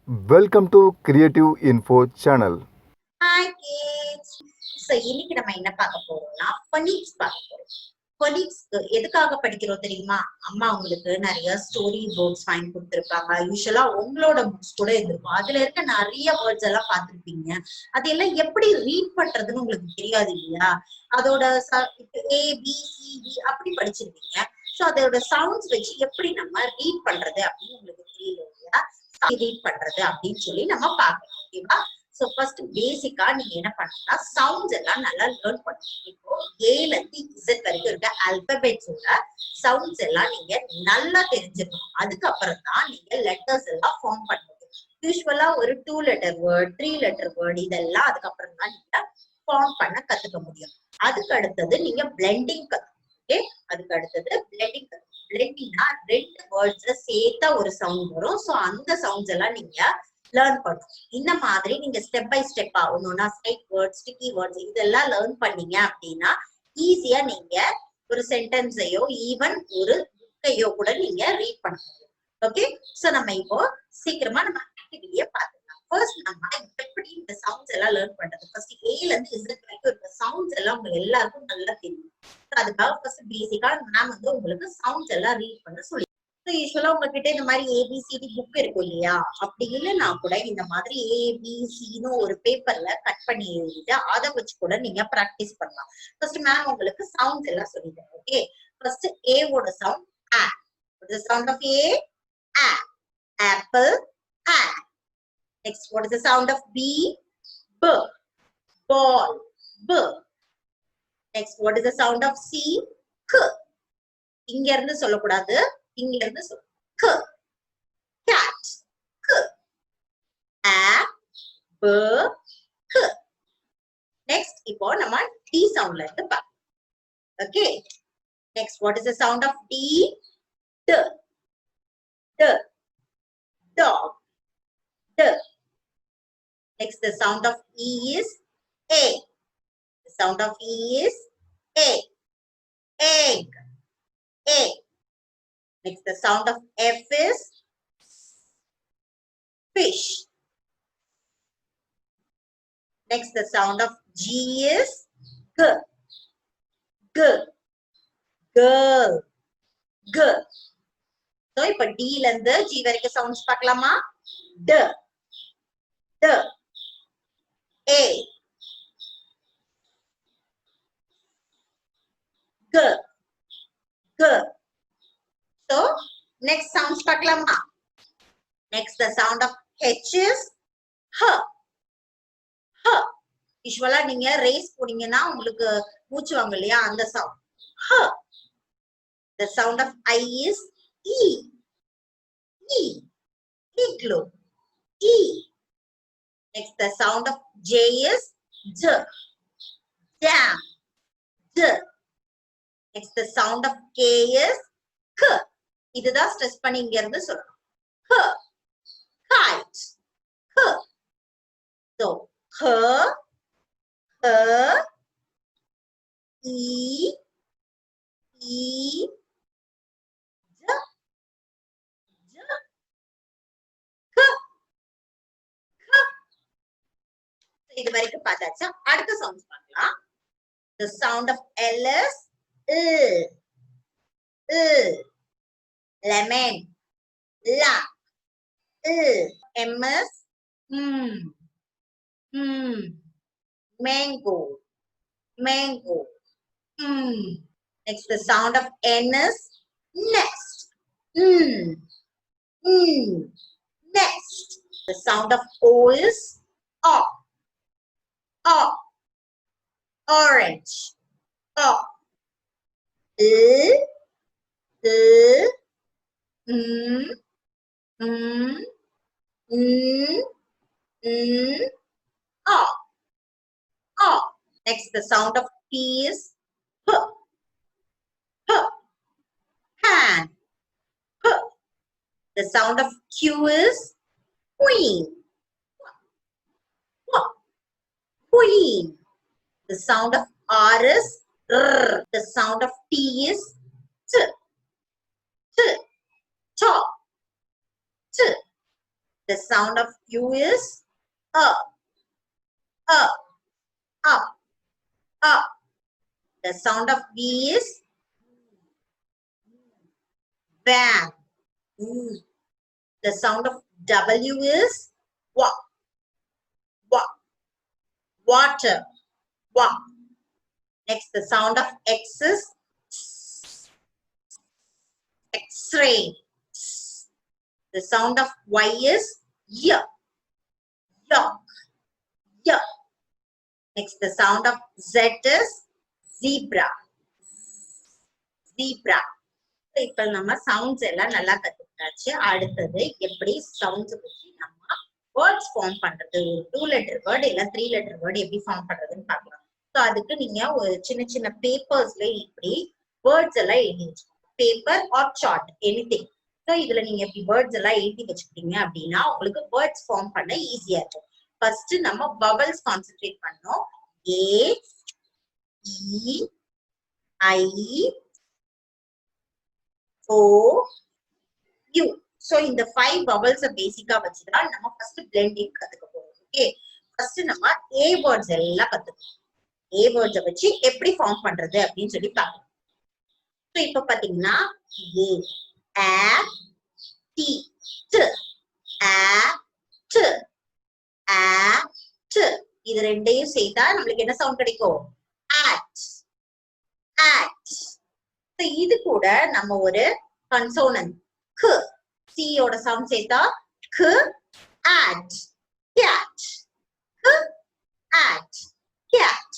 Welcome to Creative Info channel. Hi kids. So இன்னைக்கு நம்ம என்ன பார்க்க போறோம்னா phonics பார்க்க போறோம். phonics எதுக்காக படிக்கிறோம் தெரியுமா? அம்மா உங்களுக்கு நிறைய ஸ்டோரி புக்ஸ் வாங்கி கொடுத்துருப்பாங்க. யூஸ்வலா உங்களோட புக்ஸ் கூட இருந்திருக்கும். அதுல இருக்க நிறைய வேர்ட்ஸ் எல்லாம் பார்த்திருப்பீங்க. அதெல்லாம் எப்படி ரீட் பண்றதுன்னு உங்களுக்கு தெரியாது இல்லையா? அதோட A B C D அப்படி படிச்சிருப்பீங்க. ஸோ அதோட சவுண்ட்ஸ் வச்சு எப்படி நம்ம ரீட் பண்றது அப்படின்னு உங்களுக்கு தெரியல இல்லையா? ரீட் பண்றது அப்படின்னு சொல்லி நம்ம பார்க்கலாம். ஓகேவா? சோ ஃபர்ஸ்ட் பேசிக்கா நீங்க என்ன பண்ணணும்னா சவுண்ட்ஸ் எல்லாம் நல்லா லேர்ன் பண்ணணும். இப்போ ஏல இருந்து இசட் வரைக்கும் இருக்க ஆல்பபெட்ஸோட சவுண்ட்ஸ் எல்லாம் நீங்க நல்லா தெரிஞ்சிடணும். அதுக்கப்புறம் தான் நீங்க லெட்டர்ஸ் எல்லாம் ஃபார்ம் பண்ணுங்க. யூஸ்வலா ஒரு 2 லெட்டர் வேர்ட் 3 லெட்டர் வேர்ட் இதெல்லாம் அதுக்கப்புறம் தான் நீங்க ஃபார்ம் பண்ண கத்துக்க முடியும். அதுக்கு அடுத்தது நீங்க பிளெண்டிங் கத்துக்கணும். ஓகே, அதுக்கு அடுத்தது பிளெண்டிங் கத்துக்கணும். பிளெண்டிங்னா 2 வேர்ட்ஸ்ல சேர்த்தா ஒரு சவுண்ட் வரும். சோ அந்த சவுண்ட்ஸ் எல்லாம் நீங்க லேர்ன் பண்ணும். இந்த மாதிரி நீங்க ஸ்டெப் பை ஸ்டெப்பா ஒன்னொன்னா ஸ்ட்ரைட் வேர்ட்ஸ் ஸ்டிக்கி வேர்ட்ஸ் இதெல்லாம் லேர்ன் பண்ணீங்க அப்படின்னா ஈஸியா நீங்க ஒரு சென்டென்ஸையோ ஈவன் ஒரு புக்கையோ கூட நீங்க ரீட் பண்ண முடியும். ஓகே, சோ நம்ம இப்போ சீக்கிரமா நம்ம ஆக்டிவிட்டியை பார்த்துக்கலாம். ஃபர்ஸ்ட் நம்ம எப்படி இந்த சவுண்ட்ஸ் எல்லாம் லேர்ன் பண்றது? ஃபர்ஸ்ட் ஏல இருந்து இசட் வரைக்கும் இருக்க சவுண்ட்ஸ் எல்லாம் உங்களுக்கு எல்லாருக்கும் நல்லா தெரியும். அதுக்காக ஃபர்ஸ்ட் பேசிக்கா நான் வந்து உங்களுக்கு சவுண்ட்ஸ் எல்லாம் ரீட் பண்ண சொல்லி யூஸ்வலா உங்ககிட்ட இந்த மாதிரி ஏபிசிடி புக் இருக்கும் இல்லையா? அப்படி இல்லைன்னா கூட இந்த மாதிரி ஏபிசின்னு ஒரு பேப்பர்ல கட் பண்ணி எழுதிட்டு அதை வச்சு கூட நீங்க பிராக்டிஸ் பண்ணலாம். ஃபர்ஸ்ட் மேம் உங்களுக்கு சவுண்ட்ஸ் எல்லாம் சொல்லிட்டேன். ஓகே, ஃபர்ஸ்ட் ஏவோட சவுண்ட் ஆ. What is the sound of A? A. Apple. A. Next, what is the sound of B? B. Ball. B. Next, what is the sound of C? K. இங்க இருந்து சொல்லக்கூடாது, இங்க இருந்து சொல்ல. K. Cat. K. A. B. K. Next, இப்போ நம்ம D soundல இருந்து பார்க்கலாம். Okay. Next, what is the sound of D? D. D. Dog. D. Next, the sound of E is A. The sound of E is A. Egg. A. Next, the sound of F is fish. Next, the sound of G is G. G. Girl. G. So, இப்ப D ல இருந்து G வரைக்கும் sounds பார்க்கலாமா? D. D. A. G. G. So, next sounds பார்க்கலாமா? Next, the sound of H is H. H. யூஸ்வலா நீங்க race போனீங்கன்னா உங்களுக்கு மூச்சு வாங்க இல்லையா? அந்த sound H. The sound of I is E. E. Igloo. E. Next, the sound of J is J. Jam. J. Next, the sound of K is K. இதுதான் stress பண்ணி இங்க இருந்து சொல்லணும். K. Kite. K. So, K. K. E. E. J. J. K. K. இது வரைக்கும் பார்த்தாச்சா? அடுத்த sounds பார்க்கலாம். The sound of L is lemon. La. M is mango. Mango. Next, the sound of N is nest. Nest. The sound of O is O. O. Orange. O. O. O. Next, the sound of P is P. P. Pan. P. The sound of Q is queen. Queen. The sound of R is R. The sound of T is T. T. Top. T. The sound of U is up, up, up, up. The sound of V is bang. The sound of W is wa, wa, water, wa. Next, the sound of X is X-ray. The sound of Y is y, y, y. Next, the sound of Z is zebra, zebra. இப்ப நம்ம sounds எல்லாம் நல்லா கத்துக்கிட்டாச்சு. அடுத்தது எப்படி sounds வச்சு நம்ம words form பண்றது, ஒரு 2 letter வேர்ட் இல்ல 3 letter வேர்ட் எப்படி ஃபார்ம் பண்றதுன்னு பார்க்கலாம். ஸோ அதுக்கு நீங்க ஒரு சின்ன சின்ன பேப்பர்ஸ்ல இப்படி வேர்ட்ஸ் எல்லாம் எழுதி வச்சுக்கோங்க. Paper or chart anything. So இதுல நீங்க இப்படி வேர்ட்ஸ் எல்லாம் எழுதி வச்சுக்கிட்டீங்க அப்படின்னா உங்களுக்கு வேர்ட்ஸ் ஃபார்ம் பண்ண ஈஸியா இருக்கும். ஃபர்ஸ்ட் நம்ம வவல்ஸ் கான்சென்ட்ரேட் பண்ணோம். ஏ, இ, ஐ, O, U. So இந்த 5 vowels பேசிக்கா வச்சுதான் நம்ம ஃபர்ஸ்ட் blending கத்துக்க போறோம். ஓகே, ஃபர்ஸ்ட் நம்ம A words எல்லாம் கத்துக்கணும். A words வச்சு எப்படி ஃபார்ம் பண்றது அப்படின்னு சொல்லி பார்க்கலாம். சோ இப்ப பாத்தீங்கன்னா A, A, T, T, A, T, A, T. இது ரெண்டையும் சேர்த்தா நம்மளுக்கு என்ன சவுண்ட் கிடைக்கும்? At, at. இது கூட நம்ம ஒரு கன்சோனன்ட் க், சி யோட சவுண்ட் சேர்த்தா க், at, cat, க், at, cat.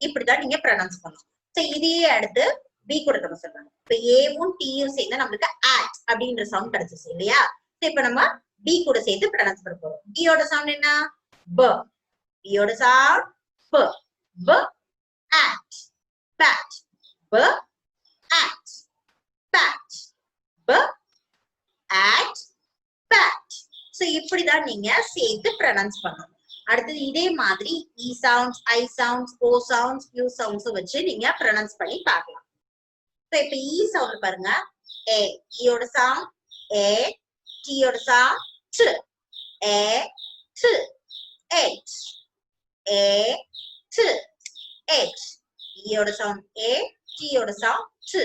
இப்படிதான் நீங்க ப்ரொனவுன்ஸ் பண்ணணும். சோ இதையே அடுத்து பி கூட நம்ம சொல்லணும். இப்ப ஏவும் டீயும் சேர்ந்தா நம்மளுக்கு at அப்படின்ற சவுண்ட் கிடைச்சிச்சு இல்லையா? இப்ப நம்ம பி கூட சேர்த்து ப்ரொனவுன்ஸ் பண்ண போறோம். பி யோட சவுண்ட் என்ன? ப. பி யோட சவுண்ட் ப, ப, at, bat, ப, at, bat, b, at, bat. So இப்படிதான் நீங்க சேர்த்து ப்ரொனவுன்ஸ் பண்ணணும். அடுத்தது இதே மாதிரி E sounds, I sounds, O sounds, U sounds வச்சு நீங்க ப்ரொனவுன்ஸ் பண்ணி பார்க்கலாம். சோ இப்ப இ சவுண்ட் பாருங்க. ஏ, ஈயோட சவுண்ட் ஏ, டீயோட சவுண்ட் ட், ஏ, ட், எட், ஏ, ட், எட். ஈயோட சவுண்ட் ஏ, டீயோட சவுண்ட் ட்,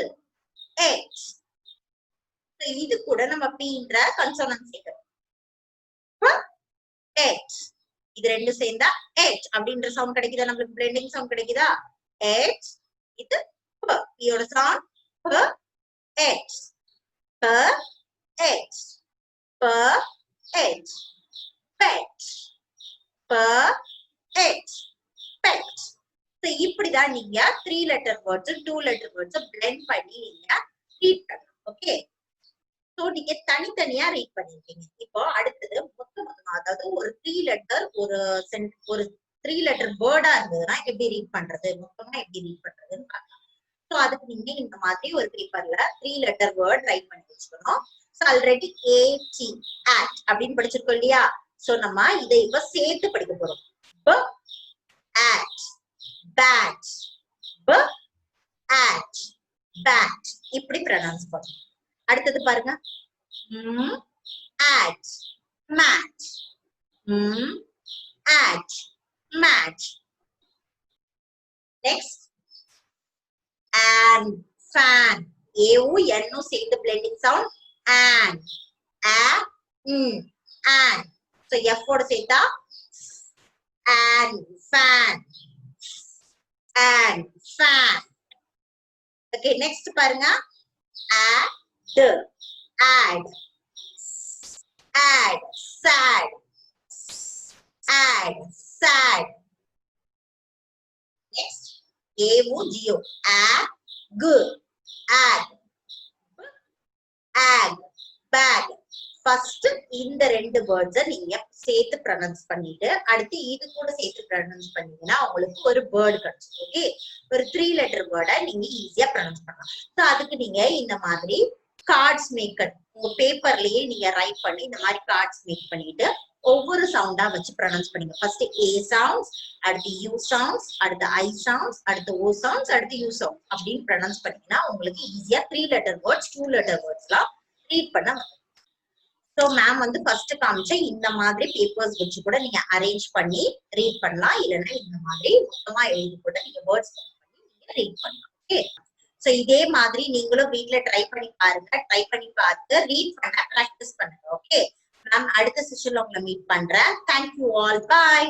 எட். இது கூட நம்ம பீன்ற கன்சோனன்ட் சேர்க்கிறோம். எட். இது ரெண்டு சேர்ந்தா எட் அப்படின்ற சவுண்ட் கிடைக்குதா? நம்மளுக்கு பிளெண்டிங் சவுண்ட் கிடைக்குதா? எட். இது ப, பியோட சவுண்ட் ப, எட், ப, எட், ப, எட், பெட், ப, எட், பெட். இப்படிதான் நீங்க 3 letter words 2 letter words blend பண்ணி நீங்க ரீட் பண்ணலாம். ஓகே, சோ நீங்க தனித்தனியா ரீட் பண்ணிருக்கீங்க. இப்போ அடுத்தது மொத்தமா, அதாவது ஒரு 3 letter ஒரு 3 letter வேர்டா இருந்ததுன்னா எப்படி ரீட் பண்றது, மொத்தமா எப்படி ரீட் பண்றதுன்னு பார்க்கலாம். சோ அதுக்கு நீங்க இந்த மாதிரி ஒரு பேப்பர்ல 3 letter வேர்ட் ரைட் பண்ணி வச்சுக்கணும். சோ ஆல்ரெடி AT, at அப்படின்னு படிச்சிருக்கோம் இல்லையா? சோ நம்ம இதை இப்ப சேர்த்து படிக்க போறோம். b, at, bat, b, at, bat. இப்படி ப்ரொனவுன்ஸ் பண்ணணும். அடுத்தது பாருங்க. at, mat, at, mat. Next, and, fan. ஏவும் என்னும் சேர்ந்து blending sound and, and. So F ஓட சேர்த்தா and, fan, and, fan. Okay, next பாருங்க. add, add, add, sad, add, sad. Next, A-வும் G-யும் ag, add, ag, bag. First இந்த ரெண்டு வேர்ட்ஸை நீங்க சேர்த்து ப்ரொனவுன்ஸ் பண்ணிட்டு அடுத்து இது கூட சேர்த்து ப்ரொனவுன்ஸ் பண்ணீங்கன்னா உங்களுக்கு ஒரு வேர்டு கிடைச்சிடும். ஓகே, ஒரு 3 letter வேர்டை நீங்க ஈஸியா ப்ரொனவுன்ஸ் பண்ணலாம். ஸோ அதுக்கு நீங்க இந்த மாதிரி கார்ட்ஸ் மேக்கர் உங்க பேப்பர்லயே நீங்க ரைட் பண்ணி இந்த மாதிரி கார்ட்ஸ் மேக் பண்ணிட்டு ஒவ்வொரு சவுண்டா வச்சு ப்ரொனவுன்ஸ் பண்ணுங்க. ஃபர்ஸ்ட் ஏ சவுண்ட்ஸ், அடுத்து யூ சவுண்ட்ஸ், அடுத்து ஐ சவுண்ட்ஸ், அடுத்து ஓ சவுண்ட்ஸ், அடுத்து யூ சவுண்ட் அப்படின்னு ப்ரொனவுன்ஸ் பண்ணீங்கன்னா உங்களுக்கு ஈஸியா 3 letter வேர்ட்ஸ் 2 letter வேர்ட்ஸ்லாம் ரீட் பண்ண. ஸோ மேம் வந்து ஃபர்ஸ்ட் காமிச்ச இந்த மாதிரி பேப்பர்ஸ் வச்சு கூட நீங்க அரேஞ்ச் பண்ணி ரீட் பண்ணலாம், இல்லைன்னா இந்த மாதிரி மொத்தமா எழுதி கூட நீங்க வேர்ட்ஸ் பண்ணி நீங்க ரீட் பண்ணலாம். ஓகே, ஸோ இதே மாதிரி நீங்களும் வீட்ல ட்ரை பண்ணி பாருங்க. ட்ரை பண்ணி பார்த்து ரீட் பண்ண ப்ராக்டிஸ் பண்ணுங்க. ஓகே மேம், அடுத்த செஷன்ல உங்களை மீட் பண்றேன். தேங்க்யூ ஆல், பாய்.